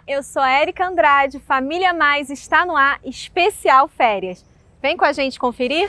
eu sou a Érica Andrade, Família Mais está no ar, especial férias. Vem com a gente conferir?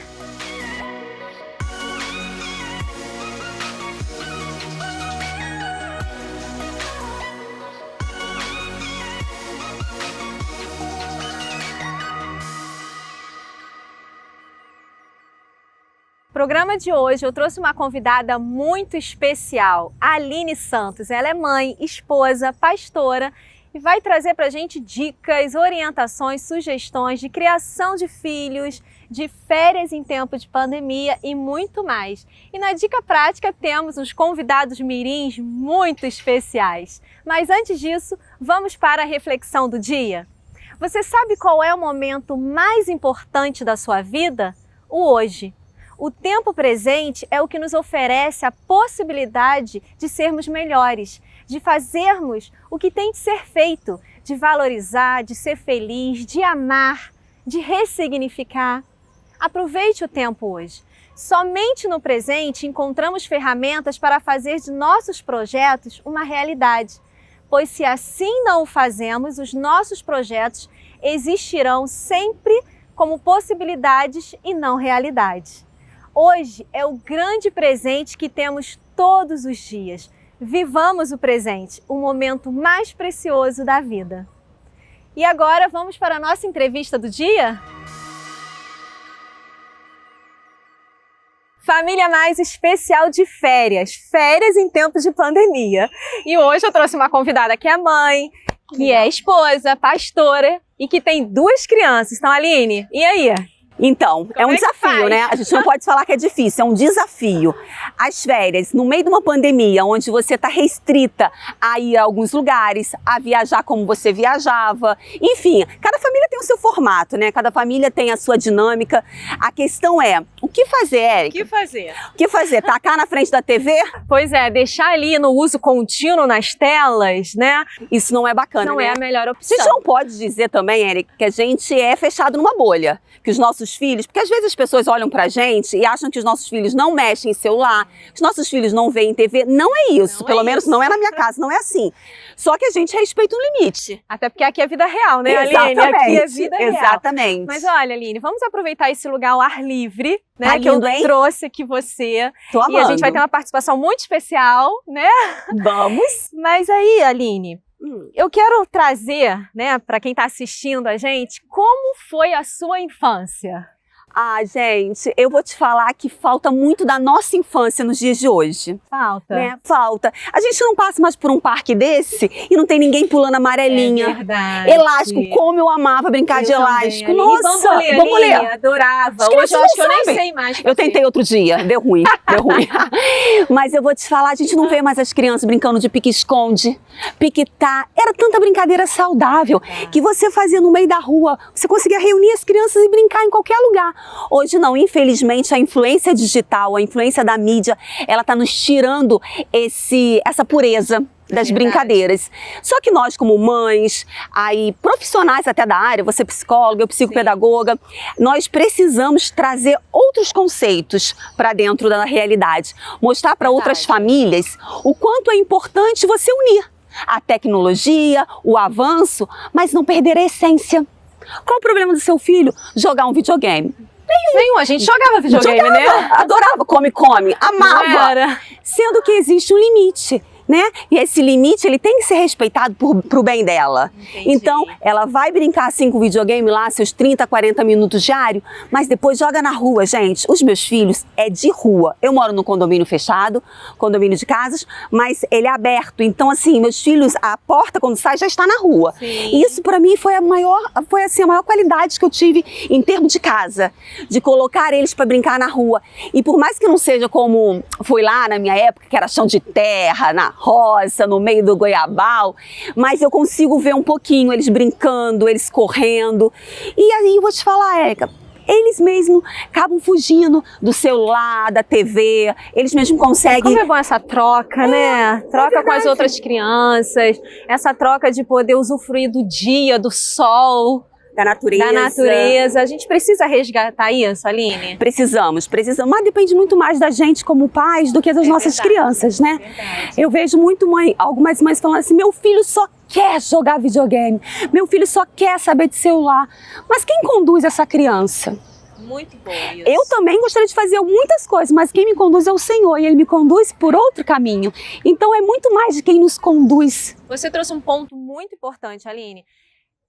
No programa de hoje eu trouxe uma convidada muito especial, a Aline Santos. Ela é mãe, esposa, pastora e vai trazer para a gente dicas, orientações, sugestões de criação de filhos, de férias em tempo de pandemia e muito mais. E na Dica Prática temos uns convidados mirins muito especiais. Mas antes disso, vamos para a reflexão do dia? Você sabe qual é o momento mais importante da sua vida? O hoje. O tempo presente é o que nos oferece a possibilidade de sermos melhores, de fazermos o que tem de ser feito, de valorizar, de ser feliz, de amar, de ressignificar. Aproveite o tempo hoje. Somente no presente encontramos ferramentas para fazer de nossos projetos uma realidade, pois se assim não o fazemos, os nossos projetos existirão sempre como possibilidades e não realidades. Hoje é o grande presente que temos todos os dias. Vivamos o presente, o momento mais precioso da vida. E agora vamos para a nossa entrevista do dia? Família Mais especial de férias, férias em tempos de pandemia. E hoje eu trouxe uma convidada que é mãe, que é esposa, pastora e que tem 2 crianças. Então, Aline, e aí? Então, é um desafio, né? A gente não pode falar que é difícil, é um desafio. As férias, no meio de uma pandemia, onde você está restrita a ir a alguns lugares, a viajar como você viajava, enfim, cada família tem o seu formato, né? Cada família tem a sua dinâmica. A questão é, o que fazer, Érica? O que fazer? O que fazer? Tacar na frente da TV? Pois é, deixar ali no uso contínuo nas telas, né? Isso não é bacana, Não né? é a melhor A opção. gente não pode dizer também, Érica, que a gente é fechado numa bolha, que os nossos filhos, porque às vezes as pessoas olham pra gente e acham que os nossos filhos não mexem em celular, que os nossos filhos não veem TV, não é isso, Não pelo é menos isso. não é na minha casa, não é assim. Só que a gente respeita um limite. Até porque aqui é vida real, né, Aline? Aqui é vida real. Exatamente. Mas olha, Aline, vamos aproveitar esse lugar ao ar livre, né? Tá que eu lindo, hein? trouxe aqui você. Tô E a amando. gente vai ter uma participação muito especial, né? Vamos. Mas aí, Aline, eu quero trazer, né, para quem está assistindo a gente, como foi a sua infância? Ah, gente, eu vou te falar que falta muito da nossa infância nos dias de hoje. Falta. Né? Falta. A gente não passa mais por um parque desse e não tem ninguém pulando amarelinha. É verdade. Elástico, como eu amava brincar de elástico. Nossa, bambolê, adorava. Hoje eu acho que eu nem sabem. sei mais fazer. Eu tentei outro dia, deu ruim, deu ruim. Mas eu vou te falar, a gente não vê mais as crianças brincando de pique-esconde, piquetá. Era tanta brincadeira saudável que você fazia no meio da rua. Você conseguia reunir as crianças e brincar em qualquer lugar. Hoje não, infelizmente a influência digital, a influência da mídia, ela está nos tirando essa pureza das brincadeiras. Só que nós, como mães, aí profissionais até da área, você é psicóloga, eu psicopedagoga, nós precisamos trazer outros conceitos para dentro da realidade. Mostrar para outras famílias o quanto é importante você unir a tecnologia, o avanço, mas não perder a essência. Qual o problema do seu filho? Jogar um videogame. Nenhum, a gente jogava videogame, né? Adorava, come, amava. Não era. Sendo que existe um limite, né? E esse limite, ele tem que ser respeitado pro bem dela. Entendi. Então, ela vai brincar assim com o videogame lá, seus 30, 40 minutos diário, mas depois joga na rua, gente. Os meus filhos é de rua. Eu moro num condomínio fechado, condomínio de casas, mas ele é aberto. Então, assim, meus filhos, a porta, quando sai, já está na rua. Sim. E isso, para mim, foi a maior qualidade que eu tive em termos de casa, de colocar eles para brincar na rua. E por mais que não seja como foi lá na minha época, que era chão de terra, na roça, no meio do goiabal, mas eu consigo ver um pouquinho eles brincando, eles correndo. E aí eu vou te falar, Érica, eles mesmos acabam fugindo do celular, da TV, eles mesmos conseguem... Como é bom essa troca, né? Troca com as outras crianças, essa troca de poder usufruir do dia, do sol, Da natureza. Da natureza. A gente precisa resgatar isso, Aline? Precisamos. Mas depende muito mais da gente como pais do que das nossas crianças, né? Verdade. Eu vejo algumas mães falando assim, meu filho só quer jogar videogame, meu filho só quer saber de celular. Mas quem conduz essa criança? Muito bom isso. Eu também gostaria de fazer muitas coisas, mas quem me conduz é o Senhor e Ele me conduz por outro caminho. Então é muito mais de quem nos conduz. Você trouxe um ponto muito importante, Aline.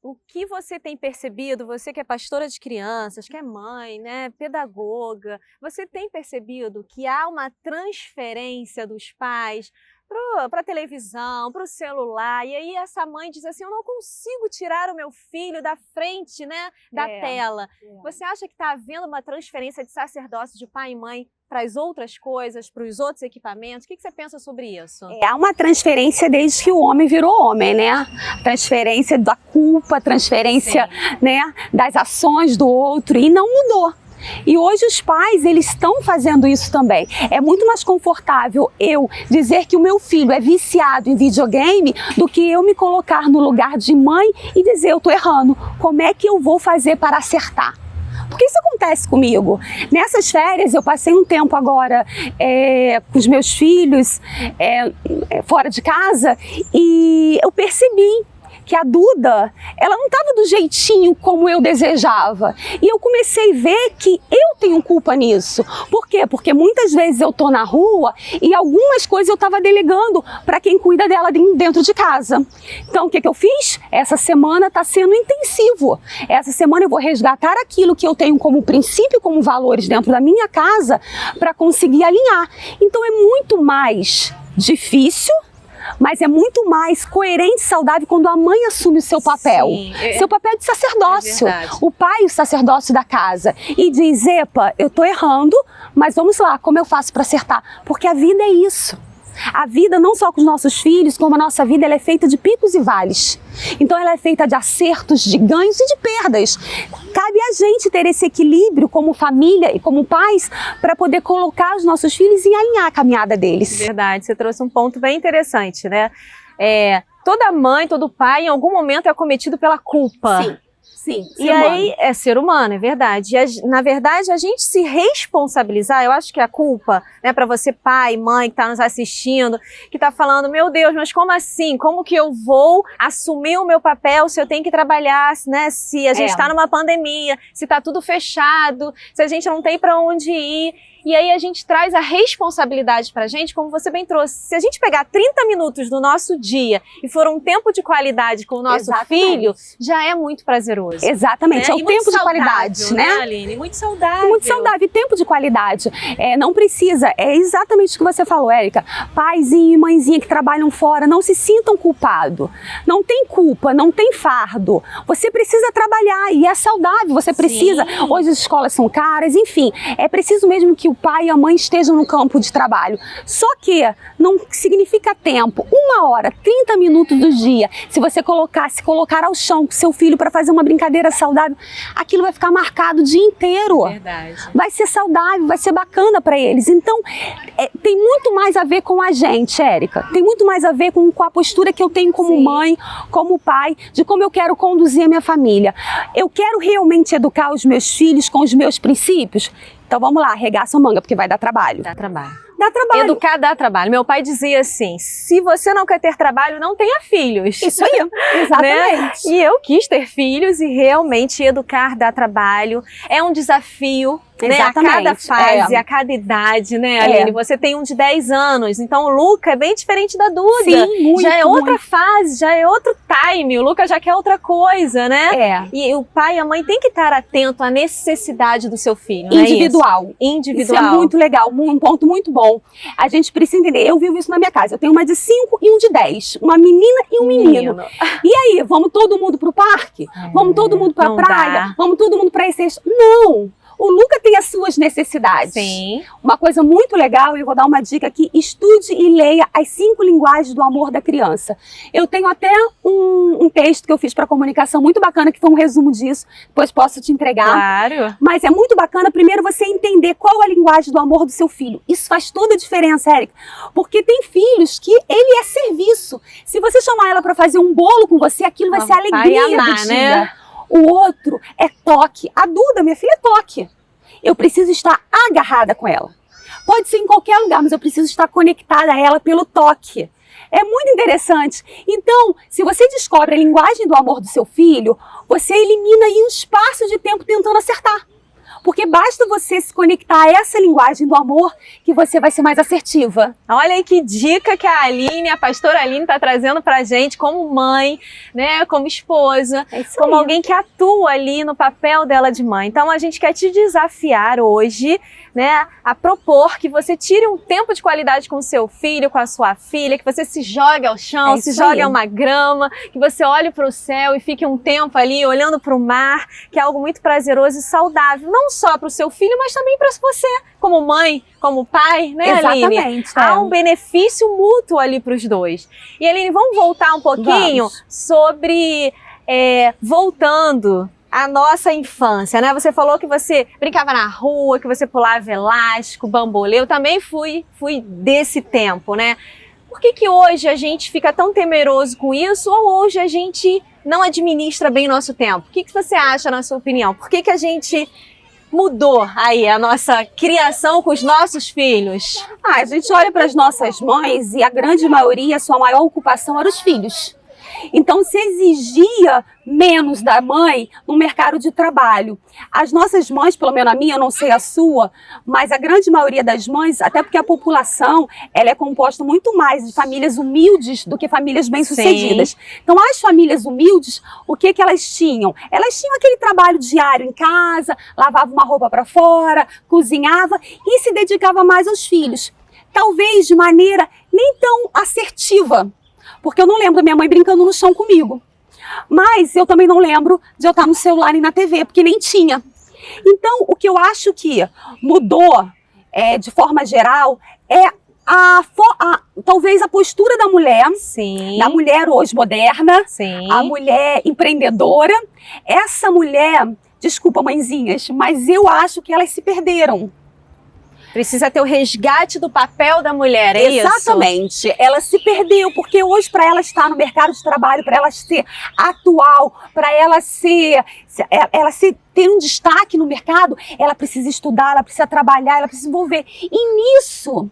O que você tem percebido, você que é pastora de crianças, que é mãe, né, pedagoga, você tem percebido que há uma transferência dos pais para a televisão, para o celular, e aí essa mãe diz assim, eu não consigo tirar o meu filho da frente, né, da tela. Você acha que está havendo uma transferência de sacerdócio de pai e mãe para as outras coisas, para os outros equipamentos? O que você pensa sobre isso? Há uma transferência desde que o homem virou homem, né? Transferência da culpa, transferência, né, das ações do outro, e não mudou. E hoje os pais, eles estão fazendo isso também. É muito mais confortável eu dizer que o meu filho é viciado em videogame do que eu me colocar no lugar de mãe e dizer, eu tô errando, como é que eu vou fazer para acertar? Porque isso acontece comigo. Nessas férias, eu passei um tempo agora com os meus filhos fora de casa e eu percebi que a Duda, ela não estava do jeitinho como eu desejava. E eu comecei a ver que eu tenho culpa nisso. Por quê? Porque muitas vezes eu tô na rua e algumas coisas eu estava delegando para quem cuida dela dentro de casa. Então, o que eu fiz? Essa semana está sendo intensivo. Essa semana eu vou resgatar aquilo que eu tenho como princípio, como valores dentro da minha casa, para conseguir alinhar. Então, é muito mais difícil, mas é muito mais coerente e saudável quando a mãe assume o seu papel. Seu papel de sacerdócio. O pai, o sacerdócio da casa. E diz, epa, eu tô errando, mas vamos lá, como eu faço para acertar? Porque a vida é isso. A vida, não só com os nossos filhos, como a nossa vida, ela é feita de picos e vales. Então ela é feita de acertos, de ganhos e de perdas. Cabe a gente ter esse equilíbrio como família e como pais para poder colocar os nossos filhos e alinhar a caminhada deles. Verdade, você trouxe um ponto bem interessante, né? Toda mãe, todo pai, em algum momento é acometido pela culpa. Sim. Sim, e aí é ser humano, é verdade. E na verdade, a gente se responsabilizar, eu acho que a culpa, né, para você pai, mãe que está nos assistindo, que está falando, meu Deus, mas como assim? Como que eu vou assumir o meu papel se eu tenho que trabalhar, né? Se a gente está numa pandemia, se está tudo fechado, se a gente não tem para onde ir. E aí a gente traz a responsabilidade pra gente, como você bem trouxe. Se a gente pegar 30 minutos do nosso dia e for um tempo de qualidade com o nosso filho, já é muito prazeroso. Exatamente, é o tempo de qualidade, né, Aline? Muito saudável. Muito saudável, e tempo de qualidade. Não precisa, é exatamente o que você falou, Érica. Paizinho e mãezinha que trabalham fora, não se sintam culpados. Não tem culpa, não tem fardo. Você precisa trabalhar e é saudável, você precisa. Hoje as escolas são caras, enfim, é preciso mesmo que o pai e a mãe estejam no campo de trabalho. Só que não significa tempo. 1 hora, 30 minutos do dia, se você se colocar ao chão com seu filho para fazer uma brincadeira saudável, aquilo vai ficar marcado o dia inteiro. Verdade. Vai ser saudável, vai ser bacana para eles. Então, tem muito mais a ver com a gente, Érica. Tem muito mais a ver com a postura que eu tenho como mãe, como pai, de como eu quero conduzir a minha família. Eu quero realmente educar os meus filhos com os meus princípios? Então vamos lá, arregaça a manga, porque vai dar trabalho. Dá trabalho. Dá trabalho. Educar dá trabalho. Meu pai dizia assim, se você não quer ter trabalho, não tenha filhos. Isso aí, exatamente. Né? E eu quis ter filhos e realmente educar dá trabalho. É um desafio, né? A cada fase, a cada idade, né, Aline? Você tem um de 10 anos, então o Luca é bem diferente da Duda. Sim, muito, já é outra fase, já é outro time. O Luca já quer outra coisa, né? E o pai e a mãe têm que estar atento à necessidade do seu filho. Individual. Individual. Isso é muito legal, um ponto muito bom. A gente precisa entender, eu vivo isso na minha casa, eu tenho uma de 5 e um de 10, uma menina e um menino. E aí, vamos todo mundo pro parque? Vamos todo mundo pra praia? Vamos todo mundo pra esse... Não! O Luca tem as suas necessidades. Sim. Uma coisa muito legal, e eu vou dar uma dica aqui, estude e leia as 5 linguagens do amor da criança. Eu tenho até um texto que eu fiz para comunicação muito bacana, que foi um resumo disso, depois posso te entregar. Claro. Mas é muito bacana, primeiro, você entender qual a linguagem do amor do seu filho. Isso faz toda a diferença, Érica, porque tem filhos que ele é serviço. Se você chamar ela para fazer um bolo com você, aquilo vai ser a alegria do dia. Né? O outro é toque. A Duda, minha filha, é toque. Eu preciso estar agarrada com ela. Pode ser em qualquer lugar, mas eu preciso estar conectada a ela pelo toque. É muito interessante. Então, se você descobre a linguagem do amor do seu filho, você elimina aí um espaço de tempo tentando acertar. Porque basta você se conectar a essa linguagem do amor que você vai ser mais assertiva. Olha aí que dica que a Aline, a pastora Aline, está trazendo pra gente como mãe, né, como esposa, como alguém que atua ali no papel dela de mãe. Então a gente quer te desafiar hoje, né, a propor que você tire um tempo de qualidade com o seu filho, com a sua filha, que você se jogue ao chão, se jogue a uma grama, que você olhe para o céu e fique um tempo ali olhando para o mar, que é algo muito prazeroso e saudável, não só para o seu filho, mas também para você, como mãe, como pai, né, Aline? Exatamente. Há um benefício mútuo ali para os dois. E Aline, vamos voltar um pouquinho sobre, voltando a nossa infância, né? Você falou que você brincava na rua, que você pulava elástico, bambolê. Eu também fui desse tempo, né? Por que hoje a gente fica tão temeroso com isso ou hoje a gente não administra bem nosso tempo? O que você acha, na sua opinião? Por que a gente mudou aí a nossa criação com os nossos filhos? A gente olha para as nossas mães e a grande maioria, a sua maior ocupação era os filhos. Então, se exigia menos da mãe no mercado de trabalho. As nossas mães, pelo menos a minha, eu não sei a sua, mas a grande maioria das mães, até porque a população ela é composta muito mais de famílias humildes do que famílias bem-sucedidas. Então, as famílias humildes, o que elas tinham? Elas tinham aquele trabalho diário em casa, lavava uma roupa para fora, cozinhava e se dedicava mais aos filhos. Talvez de maneira nem tão assertiva. Porque eu não lembro da minha mãe brincando no chão comigo. Mas eu também não lembro de eu estar no celular nem na TV, porque nem tinha. Então, o que eu acho que mudou, de forma geral, é talvez a postura da mulher. Sim. Da mulher hoje moderna. Sim. A mulher empreendedora. Essa mulher, desculpa mãezinhas, mas eu acho que elas se perderam. Precisa ter o resgate do papel da mulher, é isso? Exatamente. Ela se perdeu, porque hoje para ela estar no mercado de trabalho, para ela ser atual, para ela ter um destaque no mercado, ela precisa estudar, ela precisa trabalhar, ela precisa se envolver. E nisso,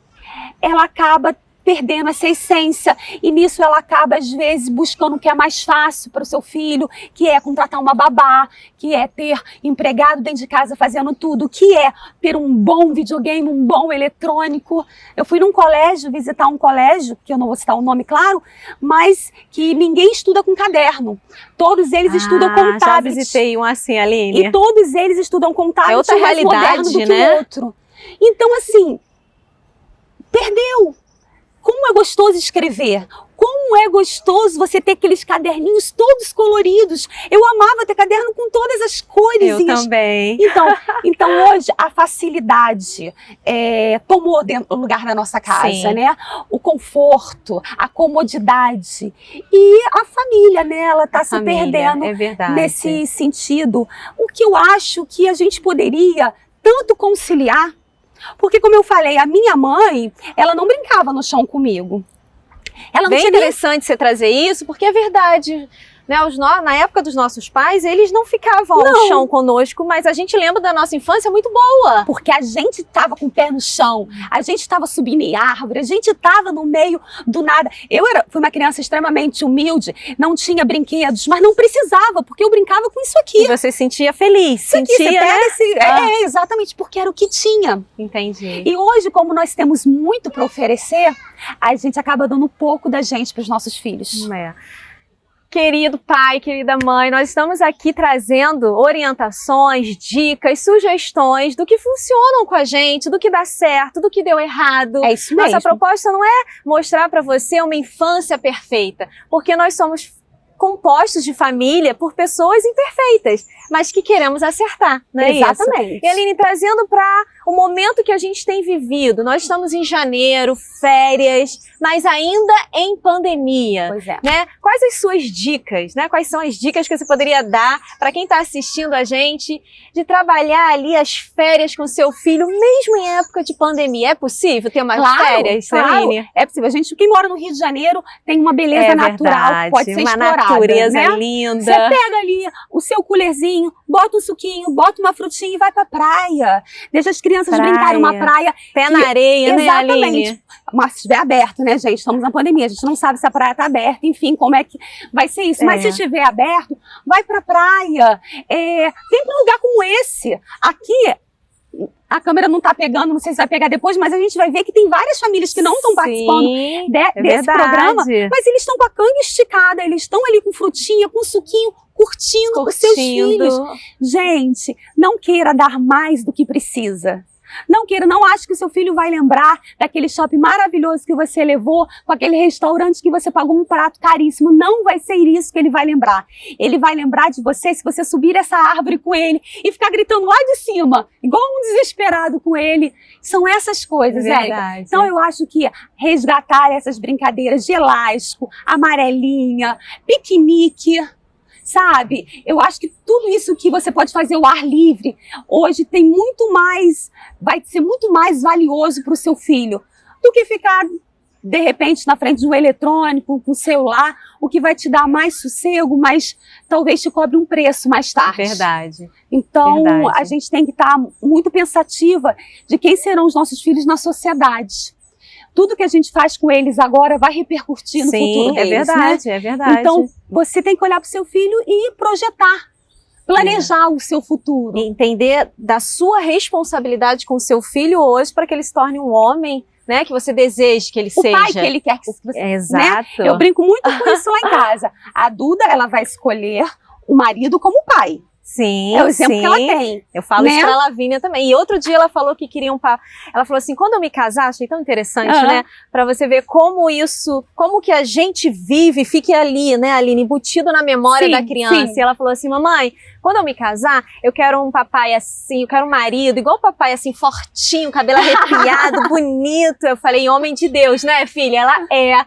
ela acaba perdendo essa essência e nisso ela acaba às vezes buscando o que é mais fácil para o seu filho, que é contratar uma babá, que é ter empregado dentro de casa fazendo tudo, que é ter um bom videogame, um bom eletrônico. Eu fui num colégio, visitar um colégio, que eu não vou citar o nome, claro, mas que ninguém estuda com caderno. Todos eles estudam com tablet. Já visitei um assim, Aline. E todos eles estudam com tablet, é outra realidade, do que né? o outro. Então, assim, perdeu. Como é gostoso escrever, como é gostoso você ter aqueles caderninhos todos coloridos. Eu amava ter caderno com todas as cores. Eu também. Então hoje a facilidade tomou o lugar da nossa casa, Sim. né? O conforto, a comodidade e a família, né? Ela está se perdendo nesse sentido. O que eu acho que a gente poderia tanto conciliar. Porque, como eu falei, a minha mãe, ela não brincava no chão comigo. Ela não Bem tinha interessante você trazer isso, porque é verdade. Né, na época dos nossos pais, eles não ficavam no chão conosco, mas a gente lembra da nossa infância muito boa. Porque a gente estava com o pé no chão, a gente estava subindo em árvore, a gente estava no meio do nada. Fui uma criança extremamente humilde, não tinha brinquedos, mas não precisava, porque eu brincava com isso aqui. E você se sentia feliz, você né? Exatamente, porque era o que tinha. Entendi. E hoje, como nós temos muito para oferecer, a gente acaba dando pouco da gente para os nossos filhos. Querido pai, querida mãe, nós estamos aqui trazendo orientações, dicas, sugestões do que funcionam com a gente, do que dá certo, do que deu errado. É isso mesmo. Nossa proposta não é mostrar para você uma infância perfeita, porque nós somos compostos de família por pessoas imperfeitas, mas que queremos acertar, não é Exatamente. isso? E Aline, trazendo para o momento que a gente tem vivido, nós estamos em janeiro, férias, mas ainda em pandemia. Pois é. Né? Quais as suas dicas, né? Quais são as dicas que você poderia dar para quem está assistindo a gente de trabalhar ali as férias com seu filho, mesmo em época de pandemia? É possível ter umas férias, Aline? É possível. Quem mora no Rio de Janeiro tem uma beleza natural que pode ser explorada. Uma natureza né? linda. Você pega ali o seu coolerzinho, bota um suquinho, bota uma frutinha e vai pra praia. Deixa as crianças crianças brincarem uma praia. Pé na areia, né, Aline? Exatamente. Mas se estiver aberto, né, gente? Estamos na pandemia, a gente não sabe se a praia tá aberta, enfim, como é que vai ser isso. Mas se estiver aberto, vai pra praia. Vem pra um lugar como esse. Aqui, a câmera não tá pegando, não sei se vai pegar depois, mas a gente vai ver que tem várias famílias que não estão participando desse programa, mas eles estão com a canga esticada, eles estão ali com frutinha, com suquinho, curtindo os seus filhos. Gente, não queira dar mais do que precisa. Não queira, não ache que o seu filho vai lembrar daquele shopping maravilhoso que você levou, com aquele restaurante que você pagou um prato caríssimo. Não vai ser isso que ele vai lembrar. Ele vai lembrar de você se você subir essa árvore com ele e ficar gritando lá de cima, igual um desesperado com ele. São essas coisas, Érica. Então eu acho que resgatar essas brincadeiras de elástico, amarelinha, piquenique, sabe? Eu acho que tudo isso que você pode fazer ao ar livre, hoje tem muito mais, vai ser muito mais valioso para o seu filho do que ficar, de repente, na frente de um eletrônico, com o celular, o que vai te dar mais sossego, mas talvez te cobre um preço mais tarde. Verdade. Então, a gente tem que estar muito pensativa de quem serão os nossos filhos na sociedade. Tudo que a gente faz com eles agora vai repercutir no futuro deles, verdade, né? É verdade. Então, você tem que olhar para o seu filho e projetar, planejar o seu futuro. E entender da sua responsabilidade com o seu filho hoje para que ele se torne um homem, né, que você deseja que ele seja. O pai que ele quer que você... Exato. Né? Eu brinco muito com isso lá em casa. A Duda, ela vai escolher o marido como pai. Sim, é o exemplo que ela tem. Eu falo isso pra Lavínia também. E outro dia ela falou que queria ela falou assim, quando eu me casar, achei tão interessante, né? Pra você ver como que a gente vive, fique ali, né, Aline, embutido na memória da criança. E ela falou assim, mamãe, quando eu me casar, eu quero um papai assim, eu quero um marido, igual o papai assim, fortinho, cabelo arrepiado, bonito. Eu falei, homem de Deus, né, filha? Ela é...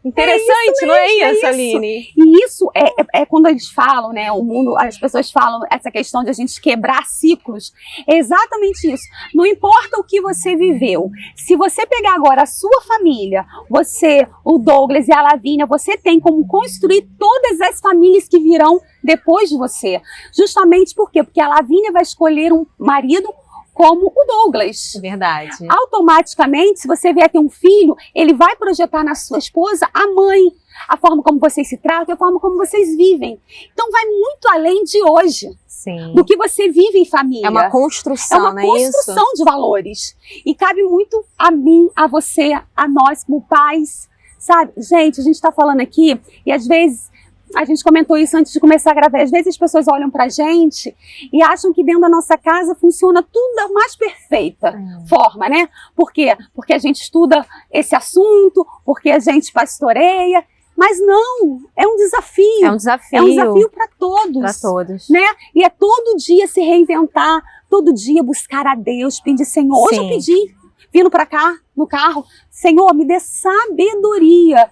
Interessante, não é isso, Aline? E isso é quando eles falam, né, o mundo, as pessoas falam essa questão de a gente quebrar ciclos, é exatamente isso. Não importa o que você viveu, se você pegar agora a sua família, você, o Douglas e a Lavínia, você tem como construir todas as famílias que virão depois de você. Justamente por quê? Porque a Lavínia vai escolher um marido como o Douglas. Verdade. Automaticamente, se você vier ter um filho, ele vai projetar na sua esposa a mãe, a forma como vocês se tratam, a forma como vocês vivem. Então vai muito além de hoje. Sim. Do que você vive em família. É uma construção, não é isso? É uma construção de valores. E cabe muito a mim, a você, a nós como pais, sabe? Gente, a gente está falando aqui e às vezes... A gente comentou isso antes de começar a gravar. Às vezes as pessoas olham pra gente e acham que dentro da nossa casa funciona tudo da mais perfeita forma, né? Por quê? Porque a gente estuda esse assunto, porque a gente pastoreia. Mas não, é um desafio. É um desafio. É um desafio para todos. Para todos. Né? E é todo dia se reinventar, todo dia buscar a Deus, pedir, Senhor, hoje eu pedi, vindo para cá, no carro, Senhor, me dê sabedoria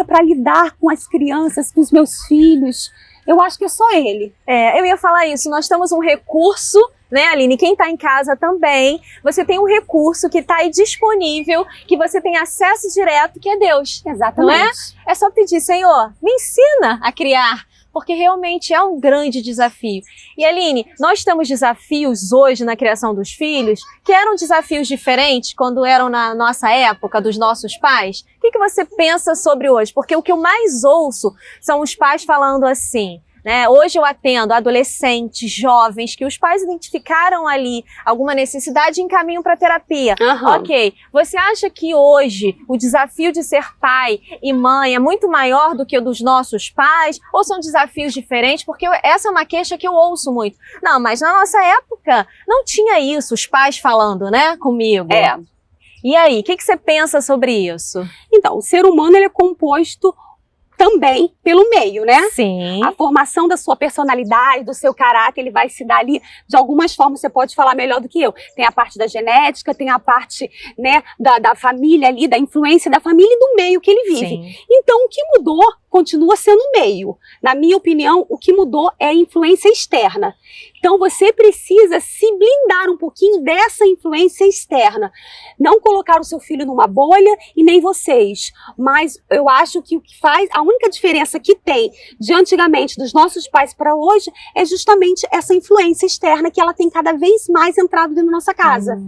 para lidar com as crianças, com os meus filhos. Eu acho que é só Ele. Eu ia falar isso, nós temos um recurso, né, Aline? Quem está em casa também, você tem um recurso que está aí disponível, que você tem acesso direto, que é Deus. Exatamente. Não é? É só pedir, Senhor, me ensina a criar, porque realmente é um grande desafio. E Aline, nós temos desafios hoje na criação dos filhos, que eram desafios diferentes quando eram na nossa época, dos nossos pais. O que você pensa sobre hoje? Porque o que eu mais ouço são os pais falando assim, né? Hoje eu atendo adolescentes, jovens, que os pais identificaram ali alguma necessidade e encaminham para terapia. Ok, você acha que hoje o desafio de ser pai e mãe é muito maior do que o dos nossos pais? Ou são desafios diferentes? Porque essa é uma queixa que eu ouço muito. Não, mas na nossa época não tinha isso, os pais falando, né, comigo. E aí, o que você pensa sobre isso? Então, o ser humano ele é composto também pelo meio, né? Sim. A formação da sua personalidade, do seu caráter, ele vai se dar ali, de algumas formas você pode falar melhor do que eu. Tem a parte da genética, tem a parte, né, da família ali, da influência da família e do meio que ele vive. Sim. Então, o que mudou continua sendo o meio. Na minha opinião, o que mudou é a influência externa. Então você precisa se blindar um pouquinho dessa influência externa. Não colocar o seu filho numa bolha e nem vocês. Mas eu acho que o que faz, a única diferença que tem de antigamente dos nossos pais para hoje é justamente essa influência externa que ela tem cada vez mais entrado dentro da nossa casa.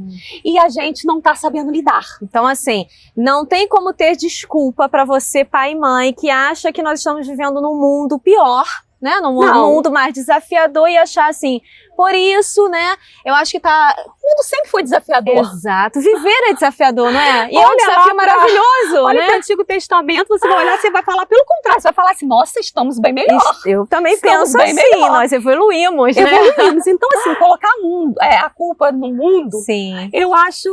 E a gente não está sabendo lidar. Então, assim, não tem como ter desculpa para você, pai e mãe, que acha que nós estamos vivendo num mundo pior, né? Num mundo mais desafiador, e achar assim, por isso, né? Eu acho que tá... O mundo sempre foi desafiador. Exato. Viver é desafiador, não é? E olha, é um desafio maravilhoso, olha, né? para o Antigo Testamento, você vai olhar, você vai falar pelo contrário. Você vai falar assim, nossa, estamos bem melhor. Eu também Estamos penso bem assim, melhor. nós evoluímos, né? Evoluímos. Então, assim, colocar a culpa no mundo, Sim. eu acho...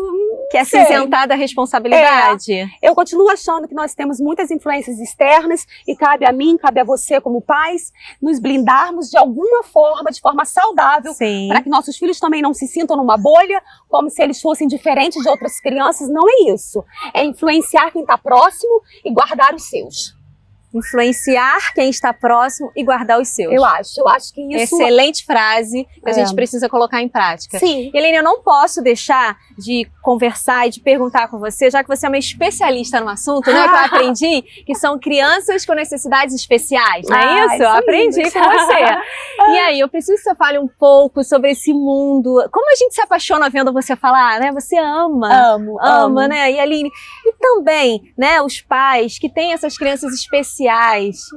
Que é se isentar da responsabilidade. Eu continuo achando que nós temos muitas influências externas e cabe a mim, cabe a você como pais, nos blindarmos de alguma forma, de forma saudável, para que nossos filhos também não se sintam numa bolha, como se eles fossem diferentes de outras crianças. Não é isso. É influenciar quem está próximo e guardar os seus. Influenciar quem está próximo e guardar os seus. Eu acho que isso... Excelente frase que a gente precisa colocar em prática. Sim. Helene, eu não posso deixar de conversar e de perguntar com você, já que você é uma especialista no assunto, né? Que eu aprendi que são crianças com necessidades especiais, não é isso? Eu aprendi com você. E aí, eu preciso que você fale um pouco sobre esse mundo. Como a gente se apaixona vendo você falar, né? Você ama. Ama, né? E Aline, e também, né, os pais que têm essas crianças especiais.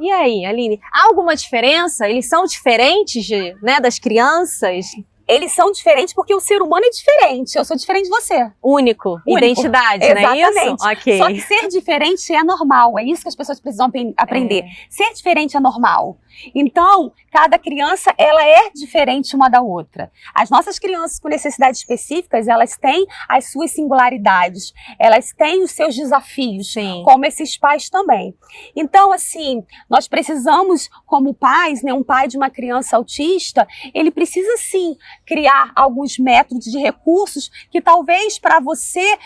E aí, Aline, há alguma diferença? Eles são diferentes né, das crianças? Eles são diferentes porque o ser humano é diferente. Eu sou diferente de você. Único. Identidade, exatamente. Não é isso? Okay. Só que ser diferente é normal. É isso que as pessoas precisam aprender. Ser diferente é normal. Então, cada criança, ela é diferente uma da outra. As nossas crianças com necessidades específicas, elas têm as suas singularidades. Elas têm os seus desafios, como esses pais também. Então, assim, nós precisamos, como pais, né, um pai de uma criança autista, ele precisa, sim, criar alguns métodos de recursos que talvez para você,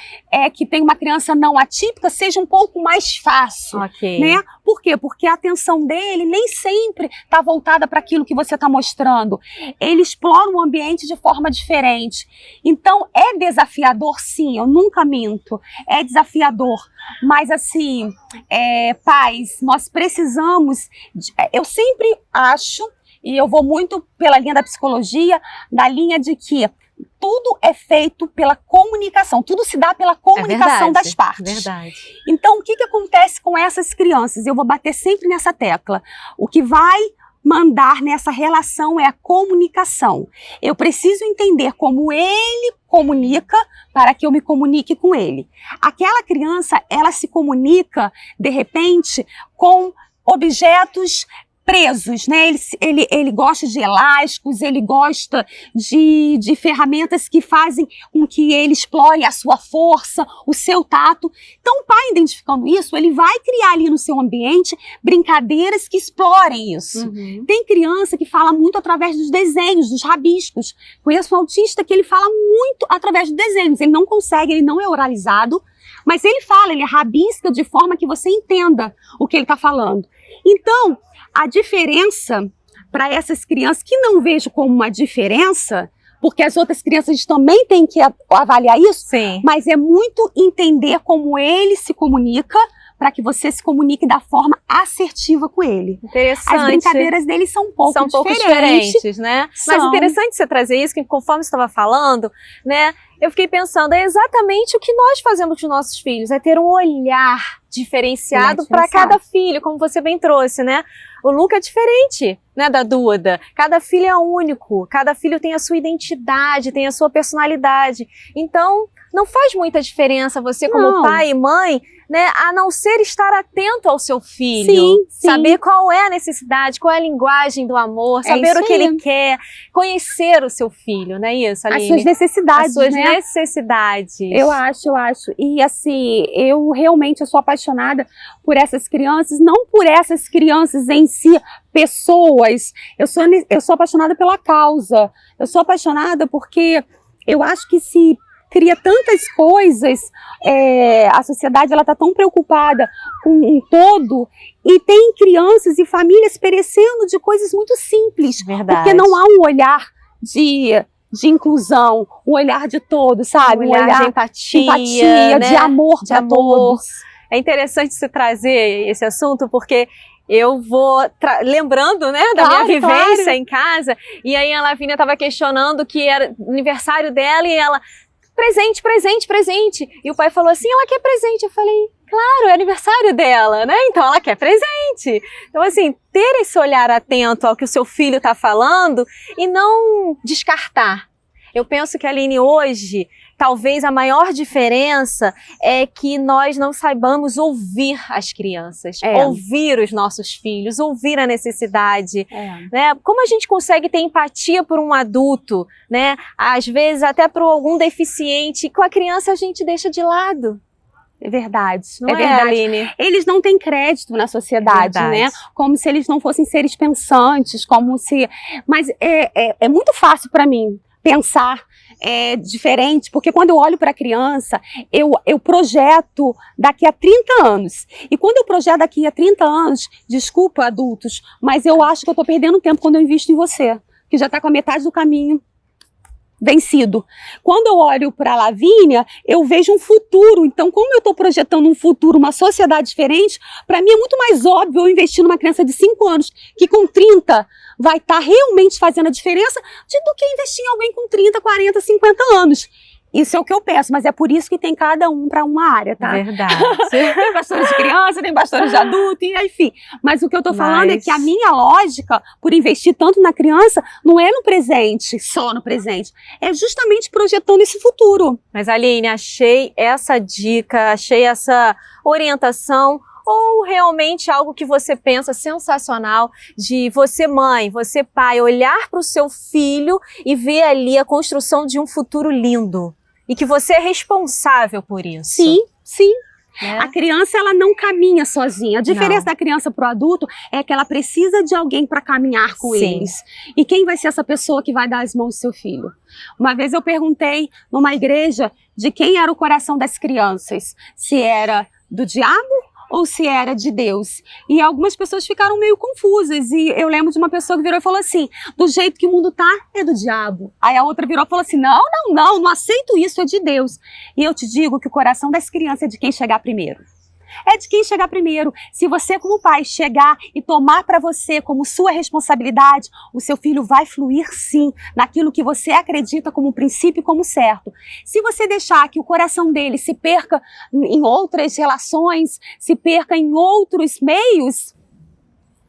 que tem uma criança não atípica, seja um pouco mais fácil, né? Por quê? Porque a atenção dele nem sempre está voltada para aquilo que você está mostrando. Ele explora o ambiente de forma diferente. Então, é desafiador, sim, eu nunca minto. É desafiador. Mas, assim, pais, nós precisamos... Eu sempre acho, e eu vou muito pela linha da psicologia, da linha de que tudo é feito pela comunicação, tudo se dá pela comunicação das partes. Então, o que acontece com essas crianças? Eu vou bater sempre nessa tecla. O que vai mandar nessa relação é a comunicação. Eu preciso entender como ele comunica para que eu me comunique com ele. Aquela criança, ela se comunica, de repente, com objetos presos, né? Ele gosta de elásticos, ele gosta de ferramentas que fazem com que ele explore a sua força, o seu tato. Então, o pai, identificando isso, ele vai criar ali no seu ambiente brincadeiras que explorem isso. Tem criança que fala muito através dos desenhos, dos rabiscos. Conheço um autista que ele fala muito através dos desenhos. Ele não consegue, ele não é oralizado, mas ele fala, ele rabisca de forma que você entenda o que ele está falando. Então, a diferença para essas crianças, que não vejo como uma diferença, porque as outras crianças também têm que avaliar isso, mas é muito entender como ele se comunica para que você se comunique da forma assertiva com ele. Interessante. As brincadeiras dele são um pouco diferentes, né? Mas interessante você trazer isso, que conforme você estava falando, né, eu fiquei pensando, é exatamente o que nós fazemos com os nossos filhos, é ter um olhar diferenciado para cada filho, como você bem trouxe, né? O Luca é diferente, né, da Duda. Cada filho é único, cada filho tem a sua identidade, tem a sua personalidade. Então, não faz muita diferença você como pai e mãe, né, a não ser estar atento ao seu filho, saber qual é a necessidade, qual é a linguagem do amor, saber o que ele quer, conhecer o seu filho, não é isso, Aline? As suas necessidades, as suas necessidades. Eu acho. E assim, eu realmente sou apaixonada por essas crianças, não por essas crianças em si, pessoas. Eu sou apaixonada pela causa. Eu sou apaixonada porque eu acho que se cria tantas coisas, a sociedade ela está tão preocupada com um todo, e tem crianças e famílias perecendo de coisas muito simples. Verdade. Porque não há um olhar de inclusão, um olhar de todo, sabe? Um olhar de empatia, né? De amor para todos. É interessante você trazer esse assunto, porque eu vou lembrando, né, da minha vivência em casa, e aí a Lavínia estava questionando que era aniversário dela e ela, presente, presente, presente. E o pai falou assim, ela quer presente. Eu falei, claro, é aniversário dela, né? Então ela quer presente. Então assim, ter esse olhar atento ao que o seu filho está falando e não descartar. Eu penso que a Aline hoje, talvez a maior diferença é que nós não saibamos ouvir as crianças, ouvir os nossos filhos, ouvir a necessidade, né? Como a gente consegue ter empatia por um adulto, né? Às vezes até por algum deficiente, com a criança a gente deixa de lado. É verdade, Não é verdade, Aline? Eles não têm crédito na sociedade, né? Como se eles não fossem seres pensantes, como se... Mas é muito fácil para mim pensar diferente, porque quando eu olho para a criança, eu projeto daqui a 30 anos. E quando eu projeto daqui a 30 anos, desculpa, adultos, mas eu acho que eu estou perdendo tempo quando eu invisto em você, que já está com a metade do caminho vencido. Quando eu olho para a Lavínia, eu vejo um futuro. Então, como eu estou projetando um futuro, uma sociedade diferente, para mim é muito mais óbvio eu investir numa criança de 5 anos, que com 30 vai estar realmente fazendo a diferença, do que investir em alguém com 30, 40, 50 anos. Isso é o que eu peço, mas é por isso que tem cada um para uma área, tá? Verdade. Tem pastores de criança, tem pastores de adulto, e enfim. Mas o que eu tô falando é que a minha lógica, por investir tanto na criança, não é no presente, só no presente. É justamente projetando esse futuro. Mas, Aline, achei essa dica, achei essa orientação, ou realmente algo que você pensa sensacional, de você mãe, você pai, olhar para o seu filho e ver ali a construção de um futuro lindo. E que você é responsável por isso. Sim, sim. A criança, ela não caminha sozinha. A diferença da criança para o adulto é que ela precisa de alguém para caminhar com eles. E quem vai ser essa pessoa que vai dar as mãos do seu filho? Uma vez eu perguntei numa igreja de quem era o coração das crianças. Se era do diabo ou se era de Deus. E algumas pessoas ficaram meio confusas. E eu lembro de uma pessoa que virou e falou assim, do jeito que o mundo tá, é do diabo. Aí a outra virou e falou assim, não aceito isso, é de Deus. E eu te digo que o coração das crianças é de quem chegar primeiro. É de quem chegar primeiro. Se você, como pai, chegar e tomar para você como sua responsabilidade, o seu filho vai fluir sim naquilo que você acredita como princípio e como certo. Se você deixar que o coração dele se perca em outras relações, se perca em outros meios,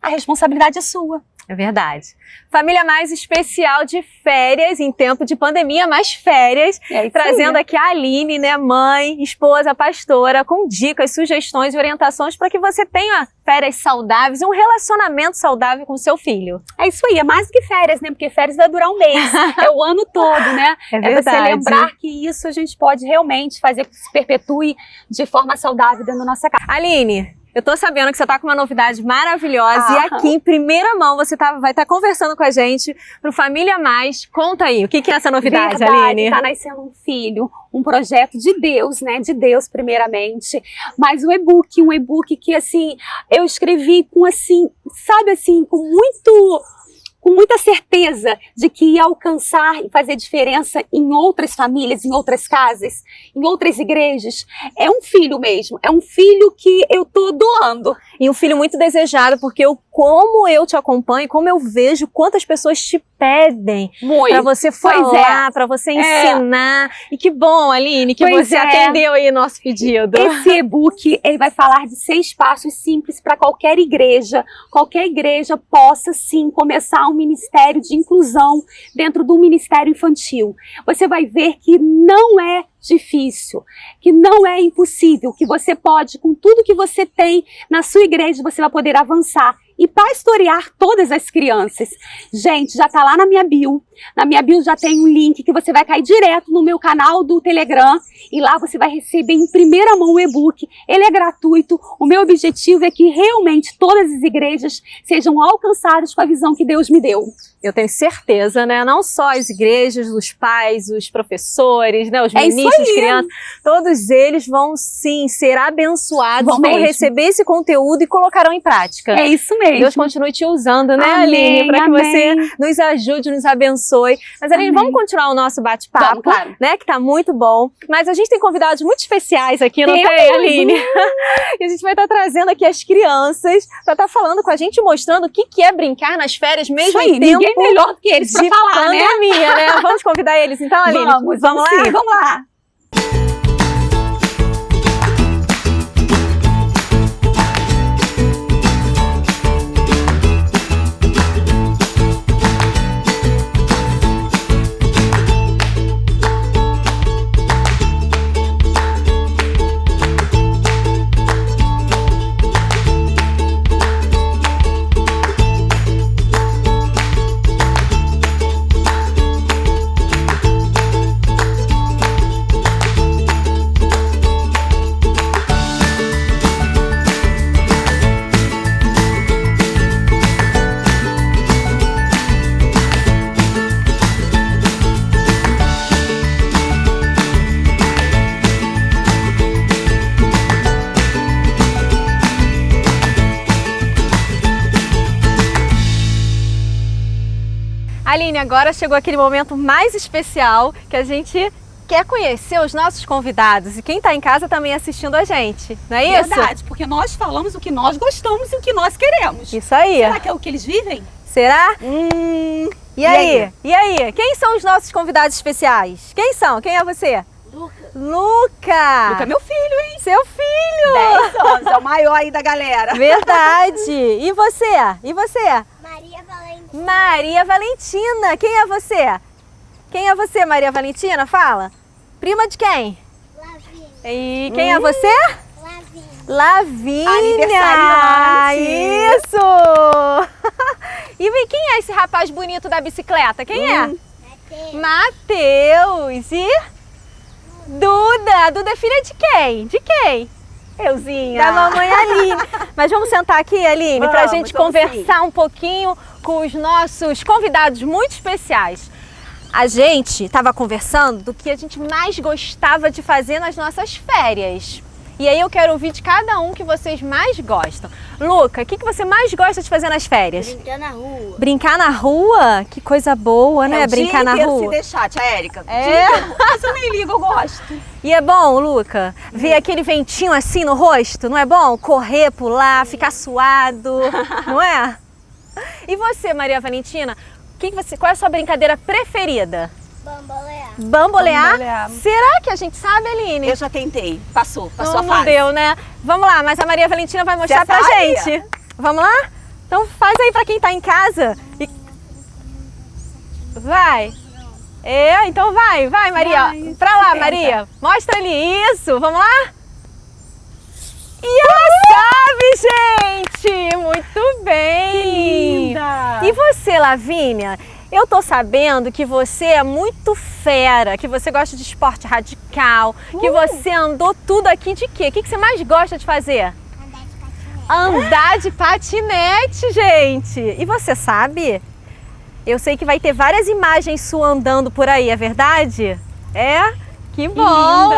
a responsabilidade é sua. É verdade. Família mais especial de férias, em tempo de pandemia, mais férias, trazendo aqui a Aline, né, mãe, esposa, pastora, com dicas, sugestões e orientações para que você tenha férias saudáveis e um relacionamento saudável com o seu filho. É isso aí, é mais do que férias, né, porque férias vai durar um mês, é o ano todo, né? É verdade. Você lembrar que isso a gente pode realmente fazer que se perpetue de forma saudável dentro da nossa casa. Aline, eu tô sabendo que você tá com uma novidade maravilhosa e aqui em primeira mão você vai estar conversando com a gente pro Família Mais. Conta aí, o que é essa novidade, Aline? Tá nascendo um filho, um projeto de Deus, né? De Deus primeiramente, mas um e-book que assim, eu escrevi com assim, sabe assim, com muita certeza de que ia alcançar e fazer diferença em outras famílias, em outras casas, em outras igrejas. É um filho mesmo, é um filho que eu tô doando. E um filho muito desejado, porque como eu te acompanho, como eu vejo quantas pessoas te pedem para você falar, para você ensinar. E que bom, Aline, que você atendeu aí nosso pedido. Esse e-book, ele vai falar de 6 passos simples para qualquer igreja possa sim começar um ministério de inclusão dentro do ministério infantil. Você vai ver que não é difícil, que não é impossível, que você pode, com tudo que você tem na sua igreja, você vai poder avançar e pastorear todas as crianças. Gente, já tá lá na minha bio. Na minha bio já tem um link que você vai cair direto no meu canal do Telegram e lá você vai receber em primeira mão o e-book. Ele é gratuito. O meu objetivo é que realmente todas as igrejas sejam alcançadas com a visão que Deus me deu. Eu tenho certeza, né? Não só as igrejas, os pais, os professores, né? Os ministros, as crianças, todos eles vão sim ser abençoados, vão receber esse conteúdo e colocarão em prática. É isso mesmo. Deus continue te usando, né, Aline? Para que você nos ajude, nos abençoe. Mas, Aline, vamos continuar o nosso bate-papo, claro, né? Que tá muito bom. Mas a gente tem convidados muito especiais aqui, não tem, Aline? E a gente vai estar trazendo aqui as crianças para estar falando com a gente, mostrando o que é brincar nas férias, mesmo em tempo melhor do que eles para falar, pandemia, né? Vamos convidar eles então, Aline? Vamos lá? Sim, vamos lá. Aline, agora chegou aquele momento mais especial que a gente quer conhecer os nossos convidados e quem está em casa também assistindo a gente, não é isso? Verdade, porque nós falamos o que nós gostamos e o que nós queremos. Isso aí. Será que é o que eles vivem? Será? E aí? E aí? Quem são os nossos convidados especiais? Quem são? Quem é você? Luca! Luca é meu filho, hein? Seu filho! 10 anos, é o maior aí da galera. Verdade! E você? E você? Maria Valentina. Maria Valentina! Quem é você? Quem é você, Maria Valentina? Fala! Prima de quem? Lavínia. E quem é você? Lavínia. Lavínia! Aniversariante. Isso! E quem é esse rapaz bonito da bicicleta? Quem é? Mateus. Mateus! E? Duda! Duda é filha de quem? De quem? Euzinha. Da mamãe Aline. Mas vamos sentar aqui, Aline, para a gente conversar um pouquinho com os nossos convidados muito especiais. A gente estava conversando do que a gente mais gostava de fazer nas nossas férias. E aí eu quero ouvir de cada um que vocês mais gostam. Luca, o que você mais gosta de fazer nas férias? Brincar na rua. Brincar na rua? Que coisa boa, né? Brincar na rua. Se deixar, tia Érica. É? Mas eu nem ligo, eu gosto. E é bom, Luca, ver aquele ventinho assim no rosto, não é bom? Correr, pular, ficar suado, não é? E você, Maria Valentina, qual é a sua brincadeira preferida? Bambolear. Bambolear? Bambolear. Será que a gente sabe, Aline? Eu já tentei. Passou a não fase. deu, né? Vamos lá, mas a Maria Valentina vai mostrar pra gente. Vamos lá? Então faz aí pra quem tá em casa. Vai. Então vai, Maria. Pra lá, Maria. Mostra ali, isso. Vamos lá? E ela sabe, gente! Muito bem! Que linda! E você, Lavínia? Eu tô sabendo que você é muito fera, que você gosta de esporte radical, que você andou tudo aqui de quê? O que você mais gosta de fazer? Andar de patinete. Andar de patinete, gente! E você sabe? Eu sei que vai ter várias imagens suas andando por aí, é verdade? É? Que bom!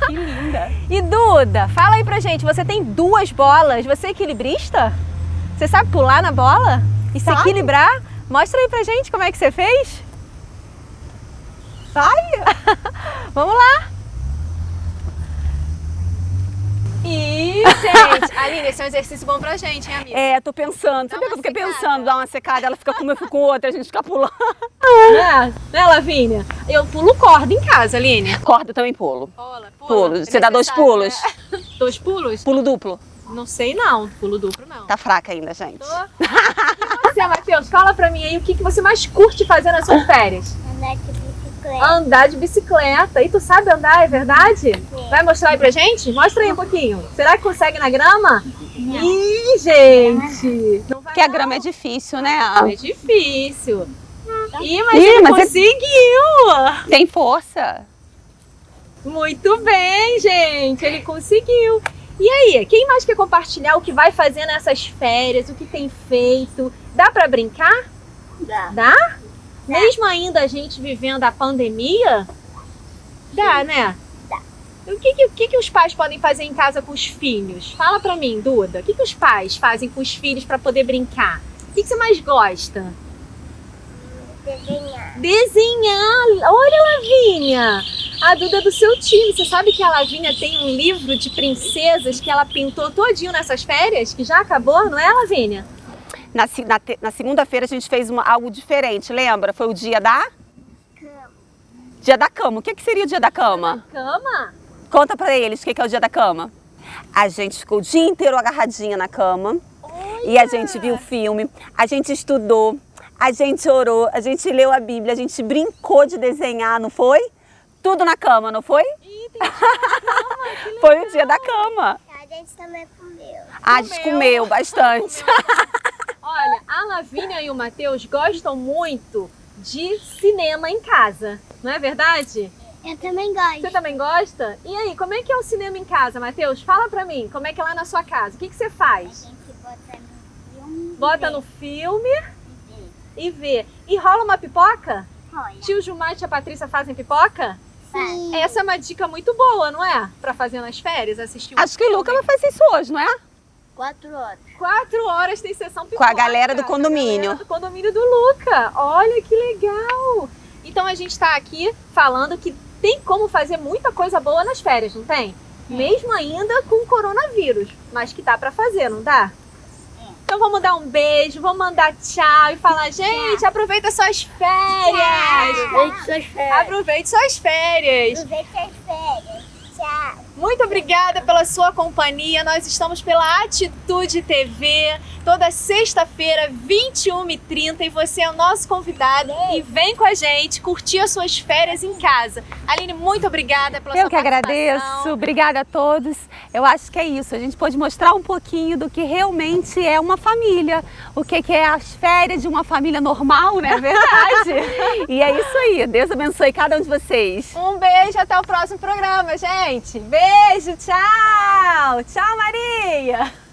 Que linda! E Duda, fala aí pra gente, você tem 2 bolas, você é equilibrista? Você sabe pular na bola? E se equilibrar? Mostra aí pra gente como é que você fez. Vai! Vamos lá! Gente, Aline, esse é um exercício bom pra gente, hein, amiga? É, tô pensando. Sabe o que eu fiquei pensando? Dar uma secada, ela fica com uma, eu fico com outra, a gente fica pulando. Né, Lavínia? Eu pulo corda em casa, Aline. Corda também pulo. Pula. Pulo. Você dá 2 pulos? Né? 2 pulos? Pulo duplo. Não sei não, pulo duplo não. Tá fraca ainda, gente. E você, Matheus, fala pra mim aí o que você mais curte fazer nas suas férias. Andar de bicicleta. Andar de bicicleta. E tu sabe andar, é verdade? Sim. Vai mostrar aí pra gente? Mostra aí um pouquinho. Será que consegue na grama? Ih, gente! Não vai porque a grama é difícil, né? É difícil. Ih, mas Ih, ele mas conseguiu! Tem força. Muito bem, gente, ele conseguiu. E aí, quem mais quer compartilhar o que vai fazer nessas férias, o que tem feito? Dá pra brincar? Dá. Dá? Mesmo ainda a gente vivendo a pandemia? Dá, né? Dá. O que os pais podem fazer em casa com os filhos? Fala pra mim, Duda. O que os pais fazem com os filhos pra poder brincar? O que você mais gosta? Desenhar. Desenhar! Olha, Lavínia! A Duda é do seu time. Você sabe que a Lavínia tem um livro de princesas que ela pintou todinho nessas férias? Que já acabou, não é, Lavínia? Na segunda-feira a gente fez algo diferente, lembra? Foi o dia da? Cama. Dia da cama. O que seria o dia da cama? Cama? Conta pra eles o que é o dia da cama. A gente ficou o dia inteiro agarradinha na cama. E a gente viu filme, a gente estudou, a gente orou, a gente leu a Bíblia, a gente brincou de desenhar, não foi? Tudo na cama, não foi? Ih, tem que cama, que legal. Foi o dia da cama. A gente também comeu. A gente comeu bastante. Olha, a Lavínia e o Matheus gostam muito de cinema em casa, não é verdade? Eu também gosto. Você também gosta? E aí, como é que é o cinema em casa, Matheus? Fala pra mim, como é que é lá na sua casa? O que você A faz? gente bota no filme. Bota no filme e vê. E rola uma pipoca? Olha. Tio Gilmar e tia Patrícia fazem pipoca? Sim. Essa é uma dica muito boa, não é? Pra fazer nas férias, assistir um Acho que o Luca vai fazer isso hoje, não é? 4 horas. 4 horas tem sessão pipoca. Com a galera do condomínio. Com a galera do condomínio do Luca. Olha que legal. Então a gente tá aqui falando que tem como fazer muita coisa boa nas férias, não tem? Mesmo ainda com o coronavírus. Mas que dá pra fazer, não dá? Então vamos dar um beijo, vamos mandar tchau e falar, gente, aproveita suas férias. Aproveite suas férias. Aproveite suas férias. Aproveite suas férias. Tchau. Muito obrigada pela sua companhia. Nós estamos pela Atitude TV, toda sexta-feira, 21h30, e você é o nosso convidado. E vem com a gente curtir as suas férias em casa. Aline, muito obrigada pela Eu sua que participação. agradeço, obrigada a todos. Eu acho que é isso, a gente pode mostrar um pouquinho do que realmente é uma família, o que é as férias de uma família normal, não é verdade? E é isso aí, Deus abençoe cada um de vocês. Um beijo, até o próximo programa, gente. Beijo, tchau. Tchau, Maria.